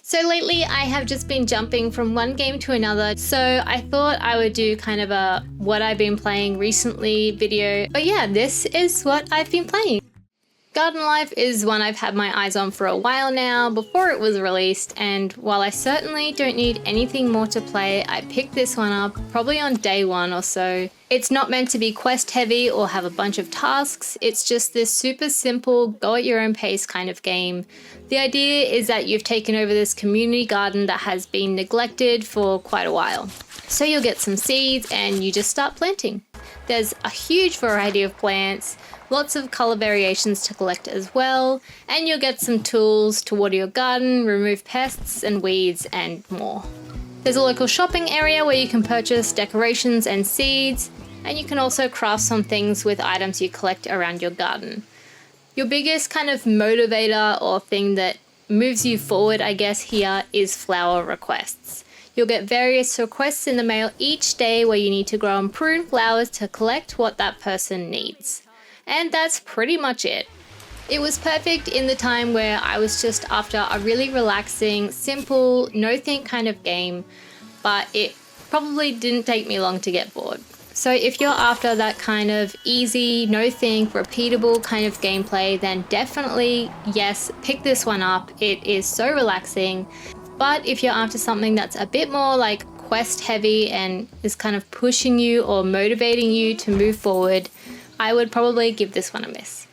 So lately I have just been jumping from one game to another, so I thought I would do kind of a what I've been playing recently video. But yeah, this is what I've been playing. Garden Life is one I've had my eyes on for a while now, before it was released, and while I certainly don't need anything more to play, I picked this one up probably on day one or so. It's not meant to be quest heavy or have a bunch of tasks, it's just this super simple, go at your own pace kind of game. The idea is that you've taken over this community garden that has been neglected for quite a while. So you'll get some seeds and you just start planting. There's a huge variety of plants, lots of colour variations to collect as well, and you'll get some tools to water your garden, remove pests and weeds and more. There's a local shopping area where you can purchase decorations and seeds, and you can also craft some things with items you collect around your garden. Your biggest kind of motivator or thing that moves you forward, I guess, here is flower requests. You'll get various requests in the mail each day where you need to grow and prune flowers to collect what that person needs. And that's pretty much it. It was perfect in the time where I was just after a really relaxing, simple, no-think kind of game, but it probably didn't take me long to get bored. So if you're after that kind of easy, no-think, repeatable kind of gameplay, then definitely, yes, pick this one up. It is so relaxing. But if you're after something that's a bit more like quest heavy and is kind of pushing you or motivating you to move forward, I would probably give this one a miss.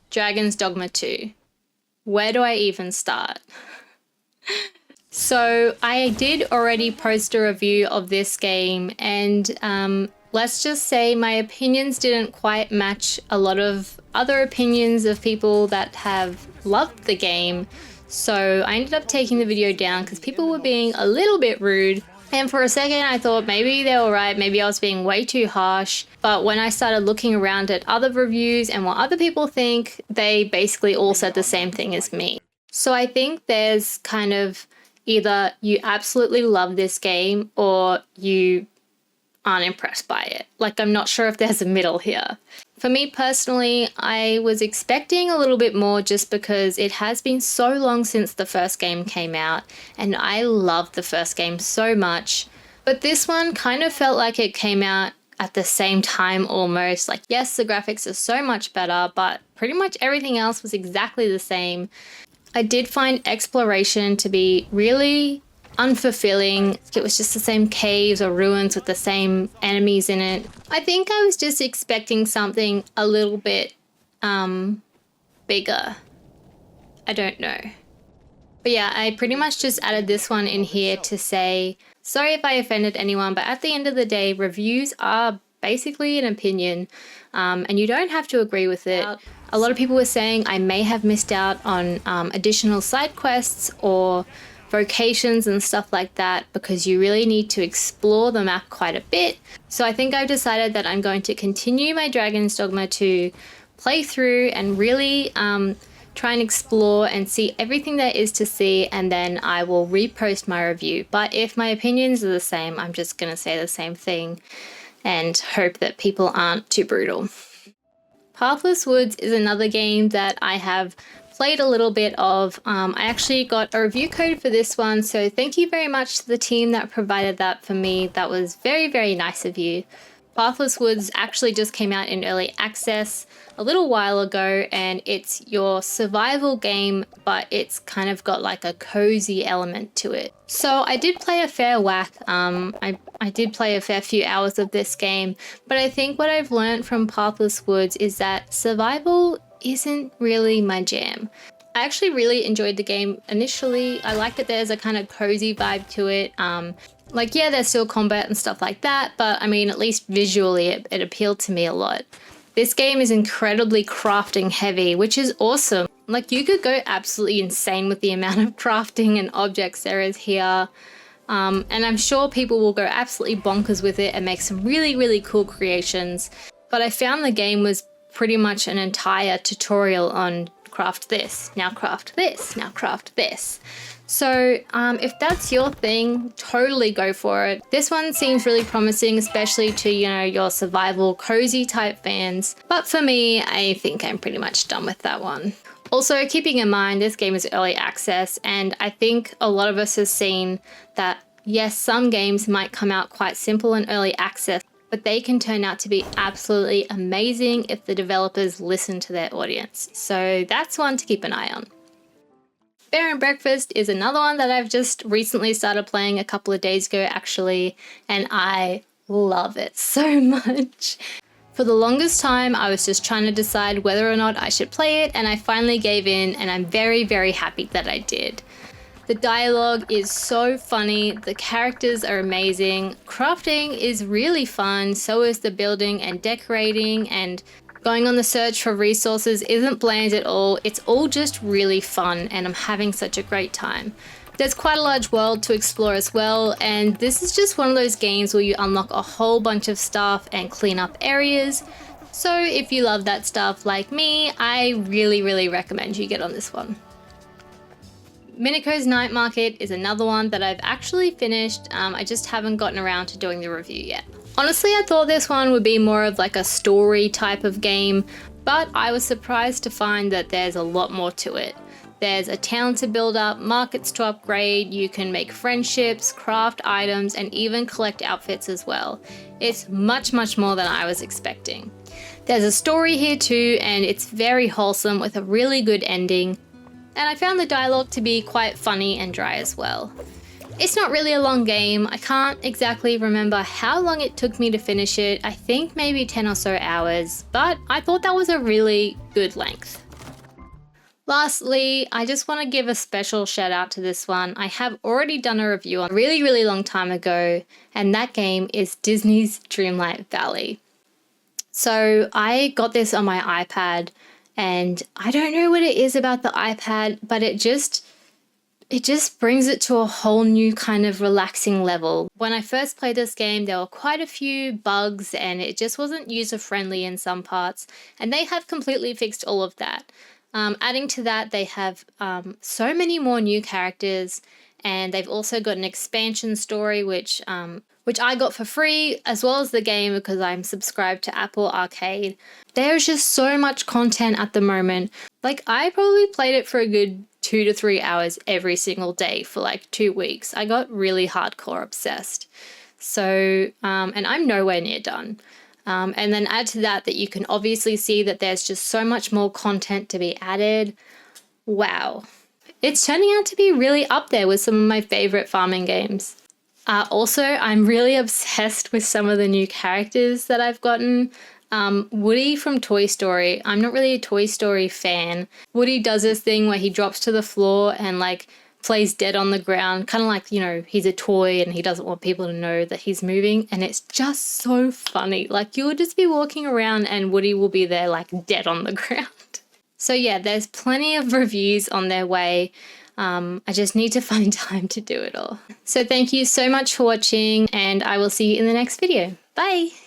Dragon's Dogma 2. Where do I even start? So I did already post a review of this game, and let's just say my opinions didn't quite match a lot of other opinions of people that have loved the game. So I ended up taking the video down because people were being a little bit rude. And for a second I thought maybe they were right, maybe I was being way too harsh. But when I started looking around at other reviews and what other people think, they basically all said the same thing as me. So I think there's kind of either you absolutely love this game or you aren't impressed by it. Like, I'm not sure if there's a middle here. For me personally, I was expecting a little bit more just because it has been so long since the first game came out and I loved the first game so much. But this one kind of felt like it came out at the same time almost. Like, yes, the graphics are so much better, but pretty much everything else was exactly the same. I did find exploration to be really unfulfilling. It was just the same caves or ruins with the same enemies in it. I think I was just expecting something a little bit bigger. I don't know. But yeah, I pretty much just added this one in here to say, sorry if I offended anyone, but at the end of the day, reviews are basically an opinion, and you don't have to agree with it. A lot of people were saying I may have missed out on additional side quests or vocations and stuff like that because you really need to explore the map quite a bit. So I think I've decided that I'm going to continue my Dragon's Dogma 2 playthrough and really try and explore and see everything there is to see, and then I will repost my review. But if my opinions are the same, I'm just going to say the same thing and hope that people aren't too brutal. Pathless Woods is another game that I have played a little bit of. I actually got a review code for this one, so thank you very much to the team that provided that for me. That was very, very nice of you. Pathless Woods actually just came out in early access a little while ago, and it's your survival game, but it's kind of got like a cozy element to it. So I did play a fair whack. I did play a fair few hours of this game, but I think what I've learned from Pathless Woods is that survival isn't really my jam. I actually really enjoyed the game initially. I like that there's a kind of cozy vibe to it. Like, yeah, there's still combat and stuff like that, but I mean, at least visually it appealed to me a lot. This game is incredibly crafting heavy, which is awesome. Like, you could go absolutely insane with the amount of crafting and objects there is here. And I'm sure people will go absolutely bonkers with it and make some really, really cool creations. But I found the game was pretty much an entire tutorial on craft this, now craft this, now craft this. So if that's your thing, totally go for it. This one seems really promising, especially to, you know, your survival cozy type fans. But for me, I think I'm pretty much done with that one. Also, keeping in mind this game is early access, and I think a lot of us have seen that yes, some games might come out quite simple in early access, but they can turn out to be absolutely amazing if the developers listen to their audience. So that's one to keep an eye on. Bear and Breakfast is another one that I've just recently started playing a couple of days ago actually, and I love it so much. For the longest time, I was just trying to decide whether or not I should play it, and I finally gave in, and I'm very, very happy that I did. The dialogue is so funny, the characters are amazing, crafting is really fun, so is the building and decorating, and going on the search for resources isn't bland at all. It's all just really fun, and I'm having such a great time. There's quite a large world to explore as well, and this is just one of those games where you unlock a whole bunch of stuff and clean up areas. So if you love that stuff like me, I really, really recommend you get on this one. Minkeos Night Market is another one that I've actually finished. I just haven't gotten around to doing the review yet. Honestly, I thought this one would be more of like a story type of game, but I was surprised to find that there's a lot more to it. There's a town to build up, markets to upgrade, you can make friendships, craft items, and even collect outfits as well. It's much, much more than I was expecting. There's a story here too, and it's very wholesome with a really good ending. And I found the dialogue to be quite funny and dry as well. It's not really a long game. I can't exactly remember how long it took me to finish it. I think maybe 10 or so hours, but I thought that was a really good length. Lastly, I just want to give a special shout out to this one. I have already done a review on a really, really long time ago, and that game is Disney's Dreamlight Valley. So I got this on my iPad, and I don't know what it is about the iPad, but it just brings it to a whole new kind of relaxing level. When I first played this game, there were quite a few bugs and it just wasn't user-friendly in some parts, and they have completely fixed all of that. Adding to that, they have so many more new characters, and they've also got an expansion story which I got for free, as well as the game because I'm subscribed to Apple Arcade. There's just so much content at the moment. Like, I probably played it for a good 2 to 3 hours every single day for like 2 weeks. I got really hardcore obsessed. So, and I'm nowhere near done. And then add to that you can obviously see that there's just so much more content to be added. Wow. It's turning out to be really up there with some of my favorite farming games. Also, I'm really obsessed with some of the new characters that I've gotten. Woody from Toy Story. I'm not really a Toy Story fan. Woody does this thing where he drops to the floor and like plays dead on the ground, kind of like, you know, he's a toy and he doesn't want people to know that he's moving, and it's just so funny. Like, you'll just be walking around and Woody will be there like dead on the ground. So yeah, there's plenty of reviews on their way. I just need to find time to do it all. So thank you so much for watching, and I will see you in the next video. Bye!